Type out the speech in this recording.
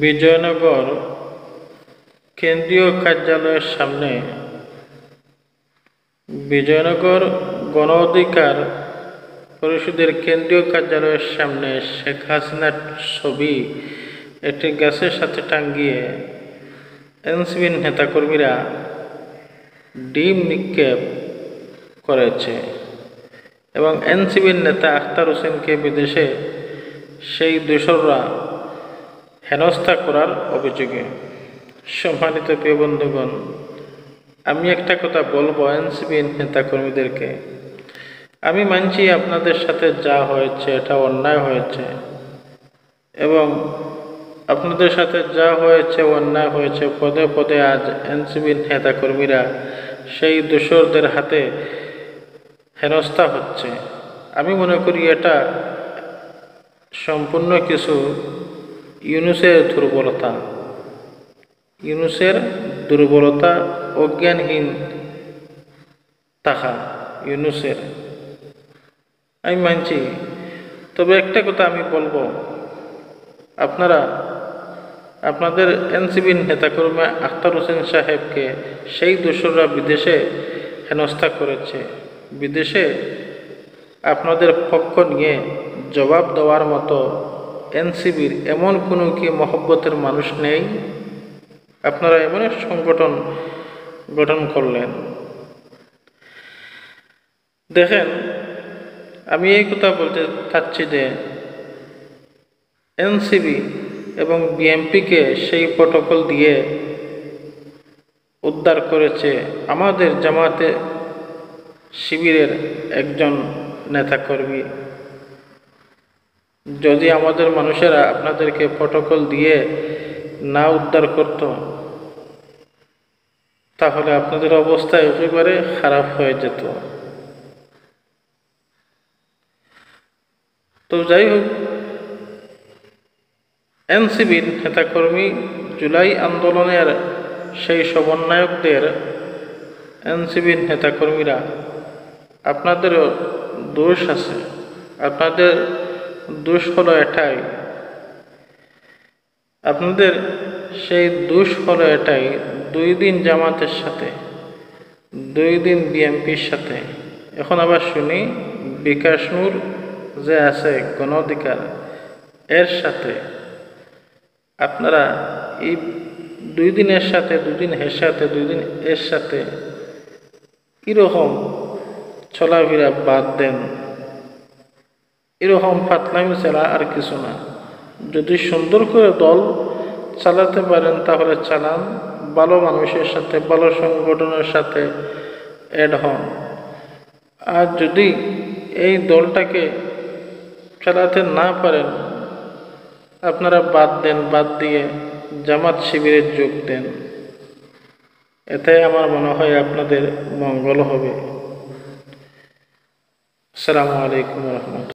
বিজয়নগর কেন্দ্রীয় কার্যালয়ের সামনে বিজয়নগর গণ অধিকার পরিষদের কেন্দ্রীয় কার্যালয়ের সামনে শেখ হাসিনার ছবি একটি গাছের সাথে টাঙ্গিয়ে এনসিপির নেতাকর্মীরা ডিম নিক্ষেপ করেছে এবং এনসিপির নেতা আখতার হোসেনকে বিদেশে সেই দোসররা হেনস্থা করার অভিযোগে। সম্মানিত প্রিয় বন্ধুগণ, আমি একটা কথা বলবো এনসিপির নেতাকর্মীদেরকে, আমি মানছি আপনাদের সাথে যা হয়েছে এটা অন্যায় হয়েছে এবং আপনাদের সাথে যা হয়েছে অন্যায় হয়েছে, পদে পদে আজ এনসিপির নেতাকর্মীরা সেই দোসরদের হাতে হেনস্থা হচ্ছে। আমি মনে করি এটা সম্পূর্ণ কিছু ইউনূসের দুর্বলতা, অজ্ঞানহীন থাকা ইউনূসের, আমি মানছি। তবে একটা কথা আমি বলবো, আপনারা আপনাদের এনসিপির নেতাকর্মী আখতার হোসেন সাহেবকে সেই দোসররা বিদেশে হেনস্থা করেছে, বিদেশে আপনাদের পক্ষ নিয়ে জবাব দেওয়ার মতো এনসিপির এমন কোনো কি মহব্বতের মানুষ নেই? আপনারা এমন এক সংগঠন গঠন করলেন। দেখেন, আমি এই কথা বলতে চাচ্ছি যে এনসিপি এবং বিএনপিকে সেই প্রটোকল দিয়ে উদ্ধার করেছে আমাদের জামাতে শিবিরের একজন নেতাকর্মী। যদি আমাদের মানুষেরা আপনাদেরকে প্রটোকল দিয়ে না উদ্ধার করত, তাহলে আপনাদের অবস্থা একেবারে খারাপ হয়ে যেত। তো যাই হোক, এনসিপির নেতাকর্মী জুলাই আন্দোলনের সেই সমন্বয়কদের এনসিপির নেতাকর্মীরা, আপনাদেরও দোষ আছে। আপনাদের দোষ হলো এটাই, আপনাদের সেই দোষ হলো এটাই, 2 দিন জামাতের সাথে, 2 দিন বিএনপির সাথে, এখন আবার শুনি বিকাশ নূর যে আছে গণ অধিকার, এর সাথে আপনারা এই 2 দিনের সাথে, 2 দিন এর সাথে, 2 দিন এর সাথে কীরকম চলাফেরা বাদ দেন। এরকম ফাতলামি ছাড়া আর কিছু না। যদি সুন্দর করে দল চালাতে পারেন তাহলে চালান, ভালো মানুষের সাথে, ভালো সংগঠনের সাথে অ্যাড হন। আর যদি এই দলটাকে চালাতে না পারেন, আপনারা বাদ দেন, বাদ দিয়ে জামাত শিবিরে যোগ দেন। এতে আমার মনে হয় আপনাদের মঙ্গল হবে। আসসালামু আলাইকুম ওয়া রাহমাতুল্লাহ।